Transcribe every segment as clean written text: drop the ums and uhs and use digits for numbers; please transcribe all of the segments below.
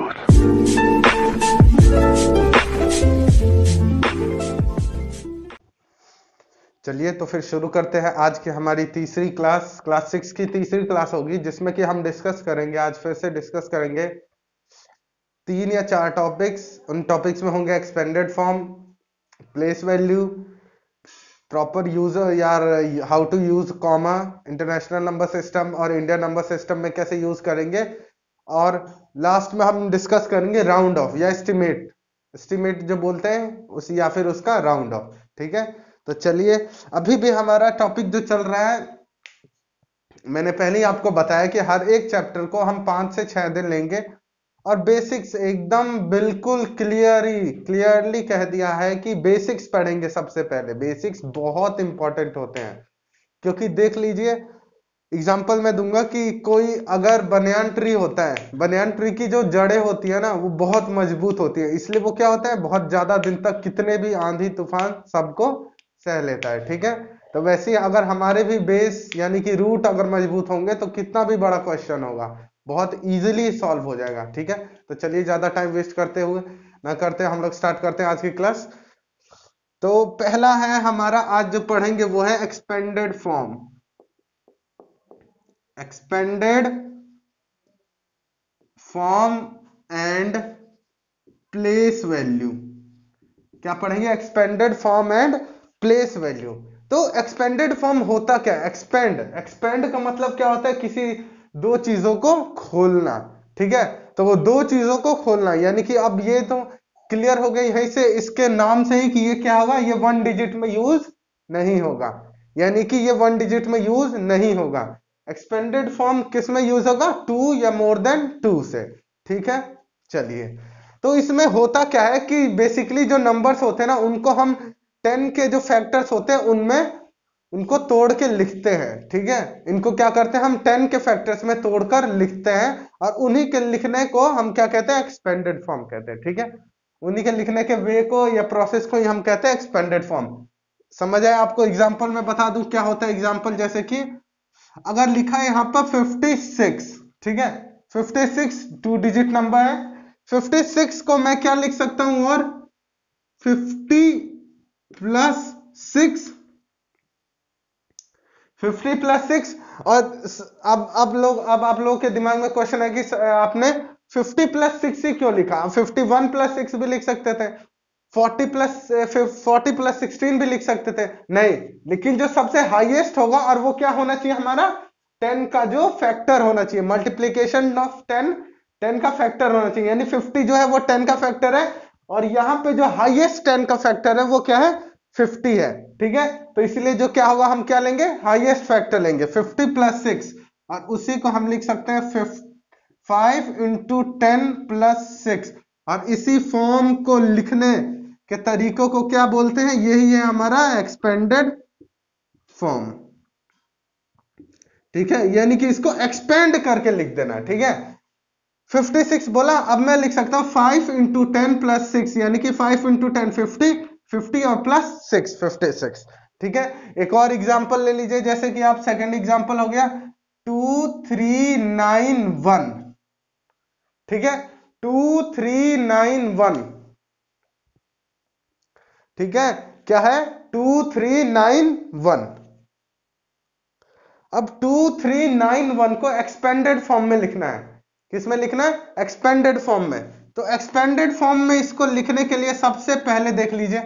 Lord. चलिए तो फिर शुरू करते हैं आज की हमारी तीसरी क्लास, क्लास 6 की तीसरी क्लास होगी, जिसमें कि हम डिस्कस करेंगे, आज फिर से डिस्कस करेंगे 3 या 4 टॉपिक्स। उन टॉपिक्स में होंगे expanded form, place value, proper user यार how to use comma, international number system और इंडियन नंबर सिस्टम में कैसे यूज करेंगे, और लास्ट में हम डिस्कस करेंगे राउंड ऑफ या एस्टिमेट, एस्टिमेट जो बोलते हैं उस या फिर उसका राउंड ऑफ। ठीक है, तो चलिए अभी भी हमारा टॉपिक जो चल रहा है, मैंने पहले ही आपको बताया कि हर एक चैप्टर को हम 5 से 6 दिन लेंगे और बेसिक्स एकदम बिल्कुल क्लियरली कह दिया है कि बेसिक्स पढ़ेंगे। सबसे पहले बेसिक्स बहुत इंपॉर्टेंट होते हैं, क्योंकि देख लीजिए एग्जाम्पल मैं दूंगा कि कोई अगर बनियान ट्री होता है, बनियान ट्री की जो जड़ें होती है ना वो बहुत मजबूत होती है, इसलिए वो क्या होता है बहुत ज्यादा दिन तक कितने भी आंधी तूफान सबको सह लेता है। ठीक है, तो वैसे ही अगर हमारे भी बेस यानी कि रूट अगर मजबूत होंगे तो कितना भी बड़ा क्वेश्चन होगा बहुत इजीली सॉल्व हो जाएगा। ठीक है, तो चलिए ज्यादा टाइम वेस्ट करते हुए ना करते हम लोग स्टार्ट करते हैं आज की क्लास। तो पहला है हमारा आज जो पढ़ेंगे वो है expanded form, expanded form and place value. क्या पढ़ेंगे? Expanded form and place value. तो एक्सपेंडेड फॉर्म होता क्या है? एक्सपेंड का मतलब क्या होता है? किसी दो चीजों को खोलना। ठीक है, तो वो दो चीजों को खोलना, यानी कि अब ये तो क्लियर हो गई यहीं से इसके नाम से ही कि ये क्या होगा, ये 1 डिजिट में यूज नहीं होगा, यानी कि ये 1 डिजिट में यूज नहीं होगा। एक्सपेंडेड फॉर्म किस में यूज होगा? 2 या मोर देन 2 से। ठीक है, चलिए तो इसमें होता क्या है कि बेसिकली जो नंबर्स होते हैं ना उनको हम 10 के जो फैक्टर्स होते हैं उनमें उनको तोड़ के लिखते हैं। ठीक है, इनको क्या करते हैं हम 10 के फैक्टर्स में तोड़कर लिखते हैं और उन्हीं के लिखने को हम क्या कहते हैं? एक्सपेंडेड फॉर्म कहते हैं। ठीक है, उन्हीं के लिखने के वे को या प्रोसेस को ही हम कहते हैं एक्सपेंडेड फॉर्म। समझ आए आपको? एग्जाम्पल में बता दूं क्या होता है। एग्जाम्पल जैसे कि अगर लिखा है यहाँ पर 56, ठीक है, 56 2 डिजिट नंबर है, 56 को मैं क्या लिख सकता हूं? और 50 प्लस 6, 50 प्लस 6। और अब आप लोगों के दिमाग में क्वेश्चन है कि आपने 50 प्लस 6 ही क्यों लिखा? 51 प्लस 6 भी लिख सकते थे, 40 प्लस 16 भी लिख सकते थे। नहीं, लेकिन जो सबसे हाईएस्ट होगा और वो क्या होना चाहिए हमारा? 10 का जो फैक्टर होना चाहिए, मल्टीप्लीकेशन ऑफ 10 का फैक्टर होना चाहिए, यानी 50 जो है वो 10 का फैक्टर है और यहाँ पे जो हाईएस्ट 10 का फैक्टर है वो क्या है? 50 है। ठीक है, तो इसलिए जो क्या होगा, हम क्या लेंगे? हाईएस्ट फैक्टर लेंगे 50 प्लस 6, और उसी को हम लिख सकते हैं 5 इंटू 10 प्लस 6। और इसी फॉर्म को लिखने के तरीकों को क्या बोलते हैं? यही है हमारा एक्सपेंडेड फॉर्म। ठीक है, यानी कि इसको एक्सपेंड करके लिख देना। ठीक है, 56 बोला, अब मैं लिख सकता हूं 5 इंटू 10 प्लस 6, यानी कि 5 इंटू 10 50 और प्लस 6 56। ठीक है, एक और एग्जांपल ले लीजिए, जैसे कि आप सेकंड एग्जांपल हो गया 2391। ठीक है, 2391। ठीक है, क्या है? 2391। अब 2391 को एक्सपेंडेड फॉर्म में लिखना है। किस में लिखना है? एक्सपेंडेड फॉर्म में। तो एक्सपेंडेड फॉर्म में इसको लिखने के लिए सबसे पहले देख लीजिए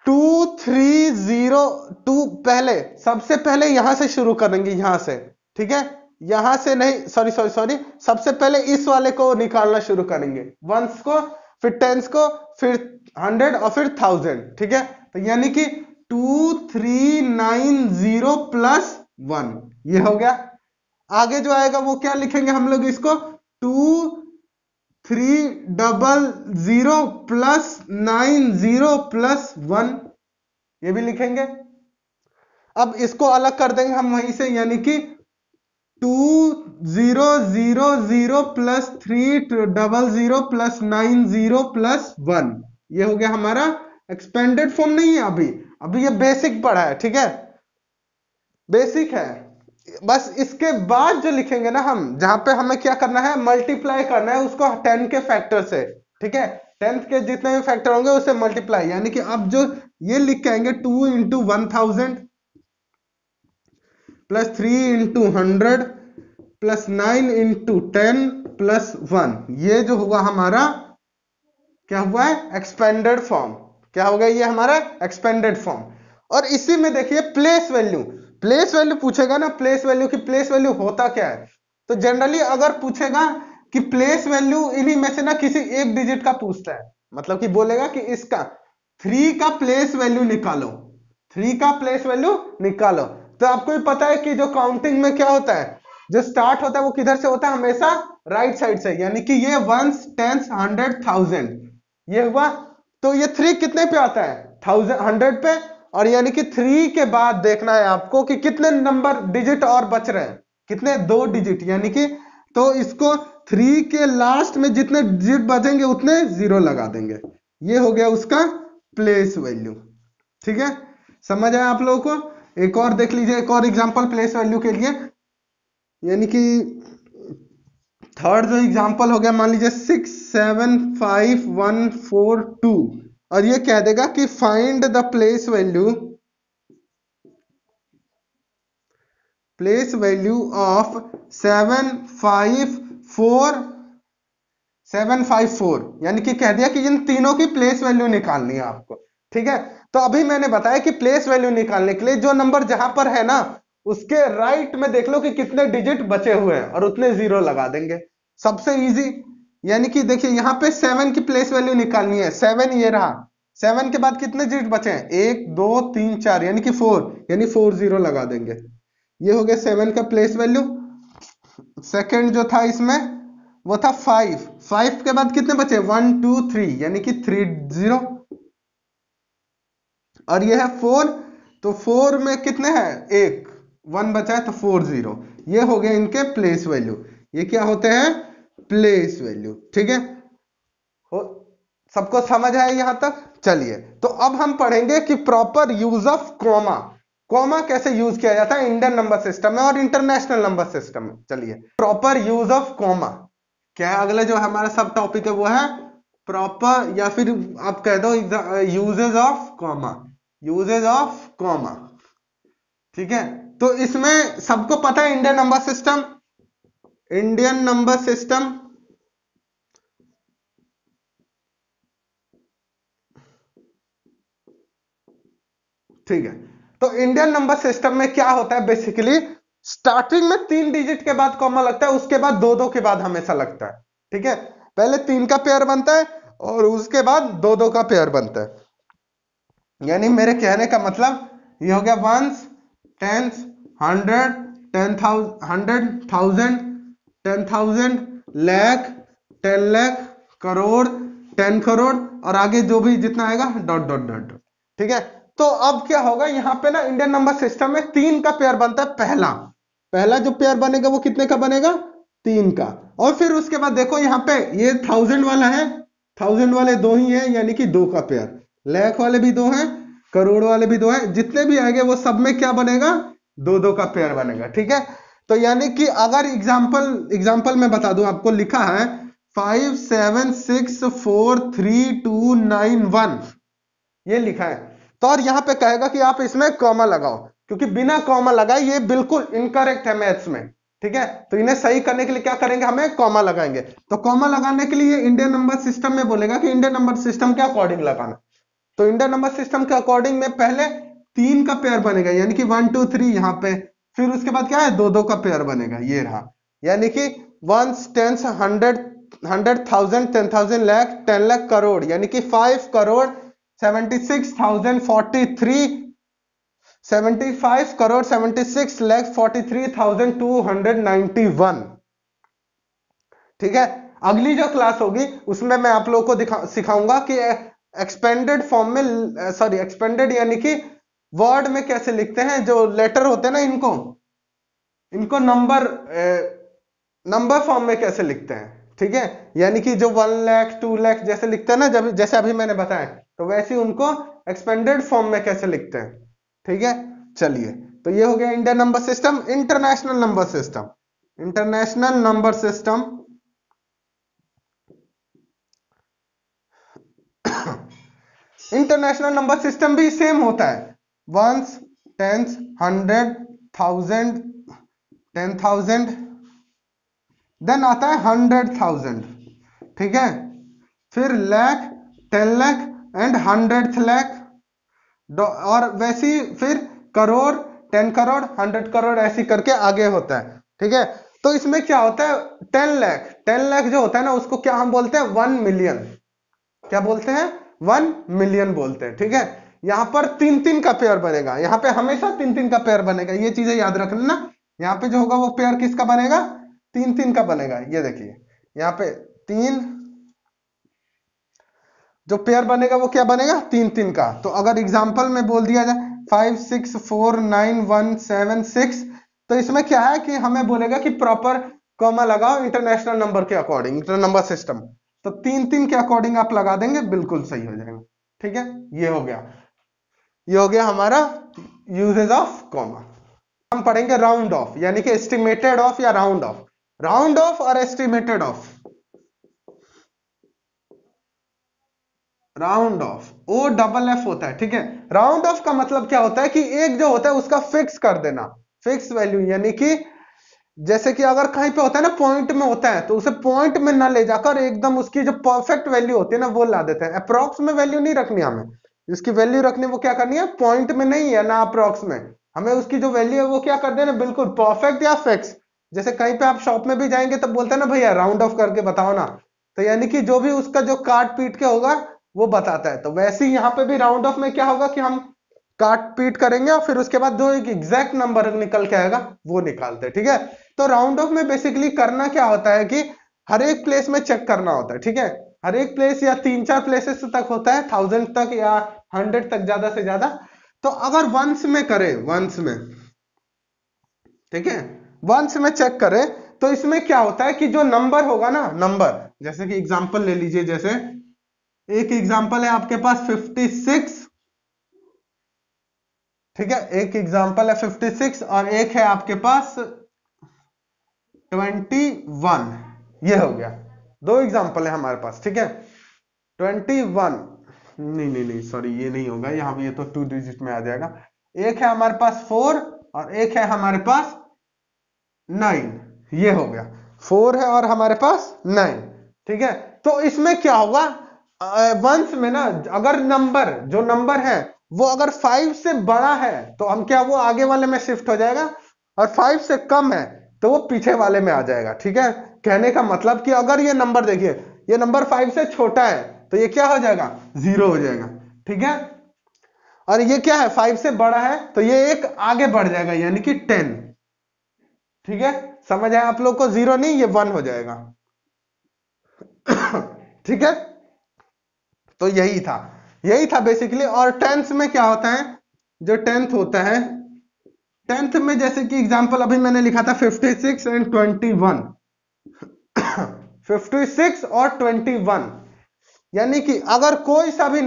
2302, पहले सबसे पहले यहां से शुरू करेंगे, यहां से। ठीक है, यहां से नहीं, सॉरी, सबसे पहले इस वाले को निकालना शुरू करेंगे, वंस को, फिर टेंस को, फिर 100 और फिर 1000। ठीक है, तो यानी कि 2390 प्लस 1, ये हो गया। आगे जो आएगा वो क्या लिखेंगे हम लोग? इसको 2300 प्लस 90 प्लस 1, ये भी लिखेंगे। अब इसको अलग कर देंगे हम वहीं से, यानी कि 2000 प्लस 300 प्लस 90 प्लस 1, ये हो गया हमारा एक्सपेंडेड फॉर्म। नहीं है अभी ये बेसिक पढ़ा है। ठीक है, बेसिक है, बस इसके बाद जो लिखेंगे ना हम, जहां पे हमें क्या करना है, मल्टीप्लाई करना है उसको 10 के फैक्टर से, ठीक है, 10th के जितने भी फैक्टर होंगे उससे मल्टीप्लाई, यानी कि अब जो ये लिख के आएंगे 2 into 1000 plus 3 into 100 plus 9 into 10 plus 1, ये जो हुआ हमारा क्या हुआ है, एक्सपेंडेड फॉर्म। क्या हो गया ये हमारा एक्सपेंडेड फॉर्म। और इसी में देखिए प्लेस वैल्यू, प्लेस वैल्यू पूछेगा ना, प्लेस वैल्यू की प्लेस वैल्यू होता क्या है, तो जनरली अगर पूछेगा कि प्लेस वैल्यू इन्हीं में से ना किसी एक डिजिट का पूछता है, मतलब कि बोलेगा कि इसका 3 का प्लेस वैल्यू निकालो, 3 का प्लेस वैल्यू निकालो। तो आपको भी पता है कि जो काउंटिंग में क्या होता है, जो स्टार्ट होता है वो किधर से होता है, हमेशा राइट साइड से, यानी कि ये वंस, टेंस, 100, 1000 ये हुआ। तो ये 3 कितने पे आता है, 100 पे, और यानी कि 3 के बाद देखना है आपको कि कितने नंबर डिजिट और बच रहे हैं, कितने, 2 डिजिट, यानी कि तो इसको 3 के लास्ट में जितने डिजिट बचेंगे उतने 0 लगा देंगे, ये हो गया उसका प्लेस वैल्यू। ठीक है, समझ आया आप लोगों को। एक और देख लीजिए, एक और एग्जांपल प्लेस वैल्यू के लिए, यानी कि थर्ड जो एग्जांपल हो गया, मान लीजिए 675142, और ये कह देगा कि find the place value of 754, यानी कि कह दिया कि इन तीनों की प्लेस वैल्यू निकालनी है आपको। ठीक है, तो अभी मैंने बताया कि प्लेस वैल्यू निकालने के लिए जो नंबर जहां पर है ना उसके राइट में देख लो कि कितने डिजिट बचे हुए हैं और उतने 0 लगा देंगे, सबसे इजी। यानी कि देखिए यहाँ पे 7 की प्लेस वैल्यू निकालनी है, 7 ये रहा, 7 के बाद कितने डिजिट बचे हैं, 1 2 3 4, यानी कि 4, यानी 4 0 लगा देंगे, ये हो गया 7 का प्लेस वैल्यू। सेकंड जो था इसमें वो था 5 के बाद कितने बचे, 1 2 3, यानी कि 3 0, और ये है 4, तो 4 में कितने हैं, 1 बचा है, तो 4 0, ये हो गए इनके प्लेस वैल्यू। ये क्या होते हैं, प्लेस वैल्यू। ठीक है, सबको समझ आया यहां तक। चलिए, तो अब हम पढ़ेंगे कि proper use of comma, comma कैसे यूज किया जाता है इंडियन नंबर सिस्टम में और इंटरनेशनल नंबर सिस्टम में। चलिए, प्रॉपर यूज ऑफ कॉमा क्या है, अगला जो हमारा सब टॉपिक है वो है प्रॉपर, या फिर आप कह दो usages of comma, usages of comma. ठीक है, तो इसमें सबको पता है Indian number system, Indian number system, ठीक है, तो इंडियन नंबर सिस्टम में क्या होता है बेसिकली, स्टार्टिंग में 3 डिजिट के बाद कॉमा लगता है, उसके बाद 2 2 के बाद हमेशा लगता है। ठीक है, पहले 3 का पेयर बनता है और उसके बाद 2 2 का पेयर बनता है। यानी मेरे कहने का मतलब ये हो गया वंस, टेंस, 100, 10,000, 10,000, लाख, 10 लाख, करोड़, 10 करोड़, और आगे जो भी जितना आएगा डॉट डॉट डॉट। ठीक है, तो अब क्या होगा यहाँ पे ना इंडियन नंबर सिस्टम में 3 का पेयर बनता है, पहला पहला जो पेयर बनेगा वो कितने का बनेगा, 3 का। और फिर उसके बाद देखो यहाँ पे ये 1000 वाला है, 1000 वाले 2 ही है, यानी कि 2 का पेयर, लाख वाले भी 2 हैं, करोड़ वाले भी 2 हैं, जितने भी आएंगे वो सब में क्या बनेगा, 2 2 का पेयर बनेगा। ठीक है, तो यानी कि अगर एग्जाम्पल में बता दूं आपको, लिखा है 576432291, ये लिखा है, तो और यहां पे कहेगा कि आप इसमें कॉमा लगाओ, क्योंकि बिना कॉमा लगाए ये बिल्कुल इनकरेक्ट है मैथ्स में। ठीक है, तो इन्हें सही करने के लिए क्या करेंगे, हमें कॉमा लगाएंगे। तो कॉमा लगाने के लिए इंडियन नंबर सिस्टम में बोलेगा कि इंडियन नंबर सिस्टम के अकॉर्डिंग लगाना। तो इंडियन नंबर सिस्टम के अकॉर्डिंग में पहले 3 का पेयर बनेगा, यानी कि 1 2 3 यहाँ पे, फिर उसके बाद क्या है, 2 2 का पेयर बनेगा, ये रहा, यानी कि वंस, टेंस, 100, 100,000, 10,000, लाख, 10 लाख, करोड़, यानी कि 5 करोड़ 76,043, 75 करोड़ 76 लाख 43,291। ठीक है, अगली जो क्लास होगी उसमें मैं आप लोगों को सिखाऊंगा कि एक्सपेंडेड फॉर्म में, सॉरी एक्सपेंडेड यानी कि वर्ड में कैसे लिखते हैं, जो लेटर होते हैं ना इनको नंबर फॉर्म में कैसे लिखते हैं। ठीक है, यानी कि जो 1 लाख 2 लाख जैसे लिखते हैं ना, जब जैसे अभी मैंने बताया, तो वैसे उनको एक्सपेंडेड फॉर्म में कैसे लिखते हैं। ठीक है, चलिए तो ये हो गया Indian number system. International number system, international number system international number system भी सेम होता है, वंस, टेंस, 100, 1000, 10,000, देन आता है 100,000, ठीक है, फिर लाख, 10 लाख एंड 100th लाख, और वैसे ही फिर करोड़, 10 करोड़, 100 करोड़, ऐसी करके आगे होता है, ठीक है। तो इसमें क्या होता है, 10 लाख, 10 लाख जो होता है ना उसको क्या हम बोलते हैं, 1 मिलियन, क्या बोलते हैं, 1 मिलियन बोलते हैं, ठीक है। यहाँ पर 3-3 का पेयर बनेगा, यहाँ पे हमेशा 3-3 का पेयर बनेगा, ये चीजें याद रख लेना। यहाँ पे जो होगा वो पेयर किसका बनेगा, 3-3 का बनेगा। ये देखिए यहाँ पे 3, जो पेयर बनेगा वो क्या बनेगा, 3-3 का। तो अगर एग्जांपल में बोल दिया जाए 5 6 4 9 1 7 6, तो इसमें क्या है कि हमें बोलेगा कि प्रॉपर कॉमा लगाओ इंटरनेशनल नंबर के अकॉर्डिंग, इंटरनेशनल नंबर सिस्टम। तो 3-3 के अकॉर्डिंग आप लगा देंगे, बिल्कुल सही हो जाएगा, ठीक है। ये हो गया, ये हो गया हमारा यूजेज ऑफ कॉमा। हम पढ़ेंगे राउंड ऑफ, यानी कि एस्टिमेटेड ऑफ या राउंड ऑफ, राउंड ऑफ और estimated of. Round of OFF होता है, ठीक है। राउंड ऑफ का मतलब क्या होता है कि एक जो होता है उसका फिक्स कर देना, फिक्स वैल्यू, यानी कि जैसे कि अगर कहीं पे होता है ना पॉइंट में होता है, तो उसे पॉइंट में ना ले जाकर एकदम उसकी जो परफेक्ट वैल्यू होती है ना वो ला देते हैं। अप्रॉक्स में वैल्यू नहीं रखनी हमें, जिसकी वैल्यू रखनी वो क्या करनी है, पॉइंट में नहीं है ना अप्रॉक्स में, हमें उसकी जो वैल्यू है वो क्या कर देना, बिल्कुल परफेक्ट या फिक्स। जैसे कहीं पे आप शॉप में भी जाएंगे तब बोलते हैं ना भैया राउंड ऑफ करके बताओ ना, तो यानी कि जो भी उसका जो काट पीट के होगा वो बताता है। तो वैसे ही यहाँ पे भी राउंड ऑफ में क्या होगा कि हम काट पीट करेंगे और फिर उसके बाद जो एक एग्जैक्ट नंबर निकल के आएगा वो निकालते हैं, ठीक है। तो राउंड ऑफ में बेसिकली करना क्या होता है कि हर एक प्लेस में चेक करना होता है, ठीक है। हर एक प्लेस या 3-4 प्लेसेस तक होता है, 1000 तक या 100 तक ज्यादा से ज्यादा। तो अगर वंस में करें, वंस में, ठीक है, वंस में चेक करें तो इसमें क्या होता है कि जो नंबर होगा ना, नंबर, जैसे कि एग्जांपल ले लीजिए, जैसे एक एग्जांपल है आपके पास 56, ठीक है, एक एग्जांपल है 56 और एक है आपके पास 21, ये हो गया, दो एग्जांपल है हमारे पास, ठीक है। 21, नहीं सॉरी, ये नहीं होगा, यहाँ भी ये तो 2 डिजिट में आ जाएगा। एक है हमारे पास 4 और एक है हमारे पास 9, ये हो गया, 4 है और हमारे पास 9, ठीक है। तो इसमें क्या होगा, वंस में ना अगर नंबर, जो नंबर है वो अगर 5 से बड़ा है तो हम क्या, वो आगे वाले में शिफ्ट हो जाएगा, और 5 से कम है तो वो पीछे वाले में आ जाएगा, ठीक है। कहने का मतलब कि अगर ये नंबर देखिए, ये नंबर 5 से छोटा है तो ये क्या हो जाएगा, 0 हो जाएगा, ठीक है। और ये क्या है, 5 से बड़ा है तो ये एक आगे बढ़ जाएगा, यानी कि 10, ठीक है। समझ आया आप लोग को, 0 नहीं, ये 1 हो जाएगा ठीक है। तो यही था बेसिकली। और टेंथ में क्या होता है, जो टेंथ होता है, टेंथ में जैसे कि एग्जांपल अभी मैंने लिखा था 56 एंड 21 56 और 21, यानी कि अगर कोई सा भी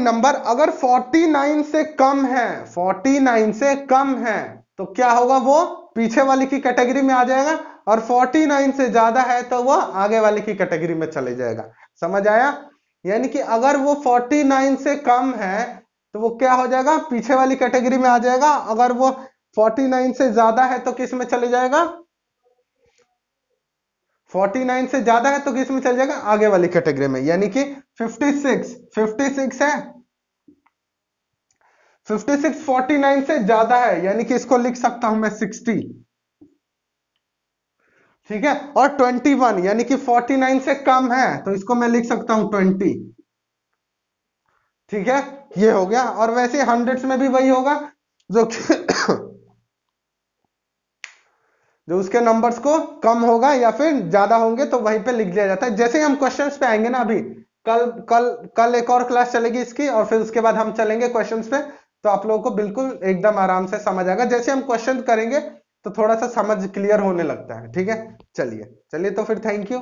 नंबर अगर 49 से कम है, 49 से कम है तो क्या होगा, वो पीछे वाले की कैटेगरी में आ जाएगा, और 49 से ज्यादा है तो वो आगे वाले की कैटेगरी में चले जाएगा। समझ आया, यानी कि अगर वो 49 से कम है तो वो क्या हो जाएगा, पीछे वाली कैटेगरी में आ जाएगा, अगर वो 49 से ज्यादा है तो किस में चले जाएगा, 49 से ज्यादा है तो किस में चल जाएगा, आगे वाली कैटेगरी में। यानी कि 56 है, 56 49 से ज्यादा है, यानी कि इसको लिख सकता हूं मैं 60, ठीक है। और 21 यानी कि 49 से कम है तो इसको मैं लिख सकता हूं 20, ठीक है। ये हो गया। और वैसे हंड्रेड्स में भी वही होगा, जो जो उसके नंबर्स को कम होगा या फिर ज्यादा होंगे तो वहीं पे लिख दिया जाता है। जैसे हम क्वेश्चंस पे आएंगे ना, अभी कल एक और क्लास चलेगी इसकी, और फिर उसके बाद हम चलेंगे क्वेश्चंस पे, तो आप लोगों को बिल्कुल एकदम आराम से समझ आएगा। जैसे हम क्वेश्चन करेंगे तो थोड़ा सा समझ क्लियर होने लगता है, ठीक है। चलिए तो फिर थैंक यू।